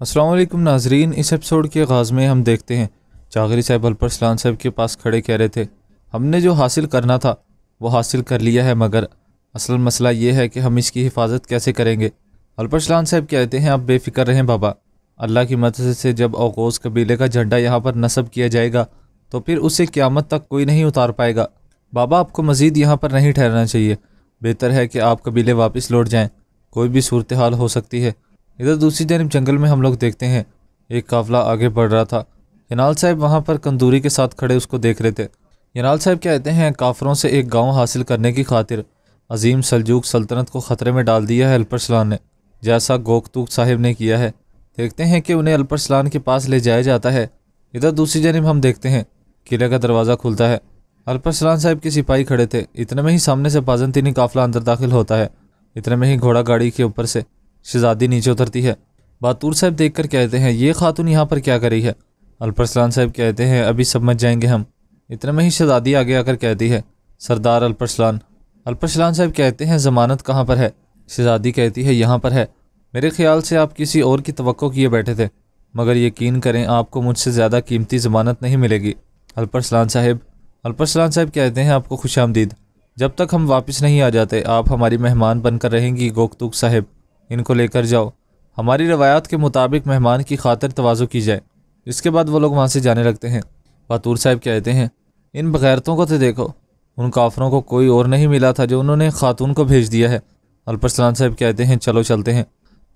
अस्सलाम वालेकुम नाजरीन। इस एपिसोड के आगाज़ में हम देखते हैं जागरी साहब अल्परसलान साहब के पास खड़े कह रहे थे हमने जो हासिल करना था वो हासिल कर लिया है, मगर असल मसला ये है कि हम इसकी हिफाजत कैसे करेंगे। अल्परसलान साहब कहते हैं आप बेफिक्र रहें बाबा, अल्लाह की मदद से जब औकोस कबीले का झंडा यहाँ पर नस्ब किया जाएगा तो फिर उसे क़यामत तक कोई नहीं उतार पाएगा। बाबा आपको मज़ीद यहाँ पर नहीं ठहरना चाहिए, बेहतर है कि आप कबीले वापस लौट जाएँ, कोई भी सूरत हाल हो सकती है। इधर दूसरी जानब जंगल में हम लोग देखते हैं एक काफ़िला आगे बढ़ रहा था। यनाल साहब वहाँ पर कंदूरी के साथ खड़े उसको देख रहे थे। यनाल साहब कहते हैं काफरों से एक गांव हासिल करने की खातिर अजीम सल्जूक सल्तनत को ख़तरे में डाल दिया है अल्परसलान ने, जैसा गोकतूक साहिब ने किया है। देखते हैं कि उन्हें अल्परसलान के पास ले जाया जाता है। इधर दूसरी जानब हम देखते हैं किले का दरवाज़ा खुलता है। अल्परसलान साहब के सिपाही खड़े थे। इतने में ही सामने से बाज़ंतीनी काफ़िला अंदर दाखिल होता है। इतने में ही घोड़ा गाड़ी के ऊपर से शहजादी नीचे उतरती है। बातूर साहब देखकर कहते हैं ये खातून यहाँ पर क्या कर रही है। अल्परसलान साहब कहते हैं अभी समझ जाएंगे हम। इतने में ही शहजादी आगे आकर कहती है सरदार अल्परसलान। अल्परसलान साहब कहते हैं ज़मानत कहाँ पर है। शहजादी कहती है यहाँ पर है। मेरे ख्याल से आप किसी और की तवक्को किए बैठे थे, मगर यकीन करें आपको मुझसे ज़्यादा कीमती ज़मानत नहीं मिलेगी अल्परसलान साहब कहते हैं आपको खुशामदीद। जब तक हम वापस नहीं आ जाते आप हमारी मेहमान बनकर रहेंगी गोकतूक साहिब। इनको लेकर जाओ, हमारी रवायात के मुताबिक मेहमान की खातिर तवाज़ु की जाए। इसके बाद वो लोग वहाँ से जाने लगते हैं। बातूर साहब कहते हैं इन बगैरतों को तो देखो, उन काफरों को कोई और नहीं मिला था जो उन्होंने खातून को भेज दिया है। अल्परसलान साहब कहते हैं चलो चलते हैं,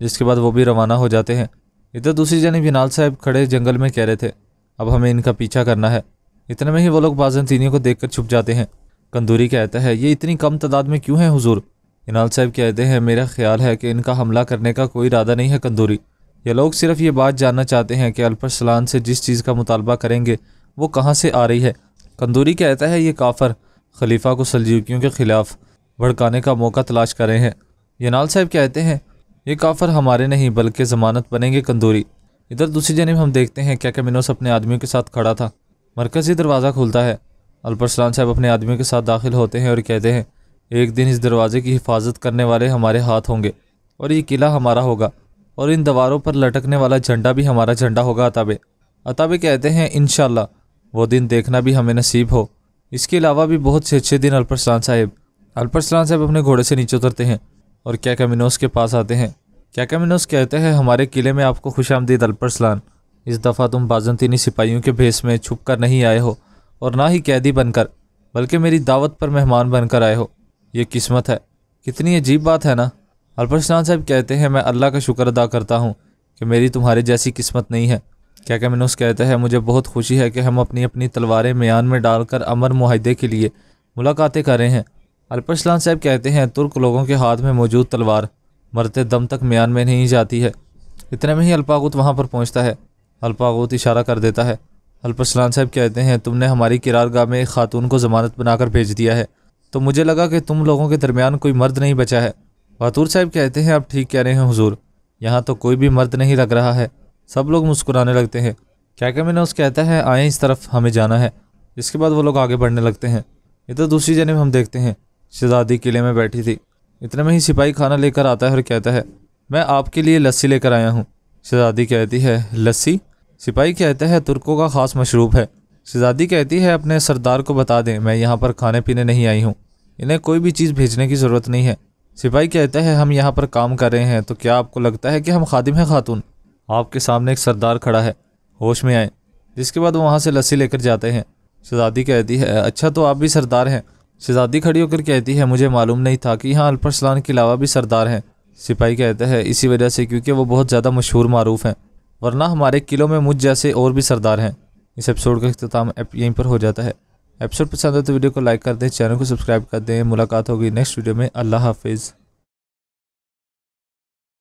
जिसके बाद वो भी रवाना हो जाते हैं। इधर दूसरी जानिब यनाल साहब खड़े जंगल में कह रहे थे अब हमें इनका पीछा करना है। इतने में ही वो लोग बाज़ंतीनियों को देखकर छुप जाते हैं। कंदूरी कहता है ये इतनी कम तादाद में क्यों है हुजूर। यनाल साहब कहते हैं मेरा ख्याल है कि इनका हमला करने का कोई इरादा नहीं है कंदूरी, ये लोग सिर्फ ये बात जानना चाहते हैं कि अल्परसलान से जिस चीज़ का मुतालबा करेंगे वो कहाँ से आ रही है। कंदूरी कहता है ये काफर खलीफा को सल्जूकियों के ख़िलाफ़ भड़काने का मौका तलाश कर रहे हैं। यनाल साहब कहते हैं ये काफर हमारे नहीं बल्कि ज़मानत बनेंगे कंदूरी। इधर दूसरी जानिब हम देखते हैं कैकामिनोस अपने आदमियों के साथ खड़ा था। मरकज़ी दरवाज़ा खुलता है। अल्परसलान साहब अपने आदमियों के साथ दाखिल होते हैं और कहते हैं एक दिन इस दरवाज़े की हिफाजत करने वाले हमारे हाथ होंगे और ये किला हमारा होगा और इन दीवारों पर लटकने वाला झंडा भी हमारा झंडा होगा। अताबे कहते हैं इंशाअल्लाह वो दिन देखना भी हमें नसीब हो। इसके अलावा भी बहुत से अच्छे दिन। अल्परसलान साहब अपने घोड़े से नीचे उतरते हैं और कैकामिनोस के पास आते हैं। कैकामिनोस कहते हैं हमारे किले में आपको खुशामदीद अल्परसलान। इस दफ़ा तुम बाज़ंतीनी सिपाहियों के भेस में छुप कर नहीं आए हो और ना ही कैदी बनकर, बल्कि मेरी दावत पर मेहमान बनकर आए हो। ये किस्मत है, कितनी अजीब बात है ना। अल्परसलान साहब कहते हैं मैं अल्लाह का शुक्र अदा करता हूँ कि मेरी तुम्हारे जैसी किस्मत नहीं है। कैकामिनोस कहते हैं मुझे बहुत खुशी है कि हम अपनी अपनी तलवारें म्यान में डालकर अमर मुआहदे के लिए मुलाकातें कर रहे हैं। अल्परसलान साहब कहते हैं तुर्क लोगों के हाथ में मौजूद तलवार मरते दम तक म्यान में नहीं जाती है। इतने में ही अल्पागुत वहाँ पर पहुँचता है। अल्पागुत इशारा कर देता है। अल्परसलान साहब कहते हैं तुमने हमारी किरारगाह में एक खातून को ज़मानत बनाकर भेज दिया है, तो मुझे लगा कि तुम लोगों के दरमियान कोई मर्द नहीं बचा है। बातूर साहब कहते हैं आप ठीक कह रहे हैं हुजूर, यहाँ तो कोई भी मर्द नहीं लग रहा है। सब लोग मुस्कुराने लगते हैं। कैकामिनोस कहता है आए इस तरफ, हमें जाना है। इसके बाद वो लोग आगे बढ़ने लगते हैं। इधर दूसरी जानिब हम देखते हैं शहजादी किले में बैठी थी। इतने में ही सिपाही खाना लेकर आता है और कहता है मैं आपके लिए लस्सी लेकर आया हूँ। शहजादी कहती है लस्सी। सिपाही कहता है तुर्कों का ख़ास मशरूब है। शहजादी कहती है अपने सरदार को बता दें मैं यहाँ पर खाने पीने नहीं आई हूँ, इन्हें कोई भी चीज़ भेजने की ज़रूरत नहीं है। सिपाही कहता है हम यहाँ पर काम कर रहे हैं, तो क्या आपको लगता है कि हम खादिम हैं खातून? आपके सामने एक सरदार खड़ा है, होश में आए। जिसके बाद वो वहाँ से लस्सी लेकर जाते हैं। शहजादी कहती है अच्छा तो आप भी सरदार हैं। शहजादी खड़ी होकर कहती है मुझे मालूम नहीं था कि यहाँ अल्परसलान के अलावा भी सरदार हैं। सिपाही कहता है इसी वजह से क्योंकि वो बहुत ज़्यादा मशहूर मारूफ हैं, वरना हमारे किलों में मुझ जैसे और भी सरदार हैं। इस एपिसोड का इख्तिताम यहीं पर हो जाता है। एपिसोड पसंद है तो वीडियो को लाइक कर दें, चैनल को सब्सक्राइब कर दें। मुलाकात होगी नेक्स्ट वीडियो में। अल्लाह हाफिज़।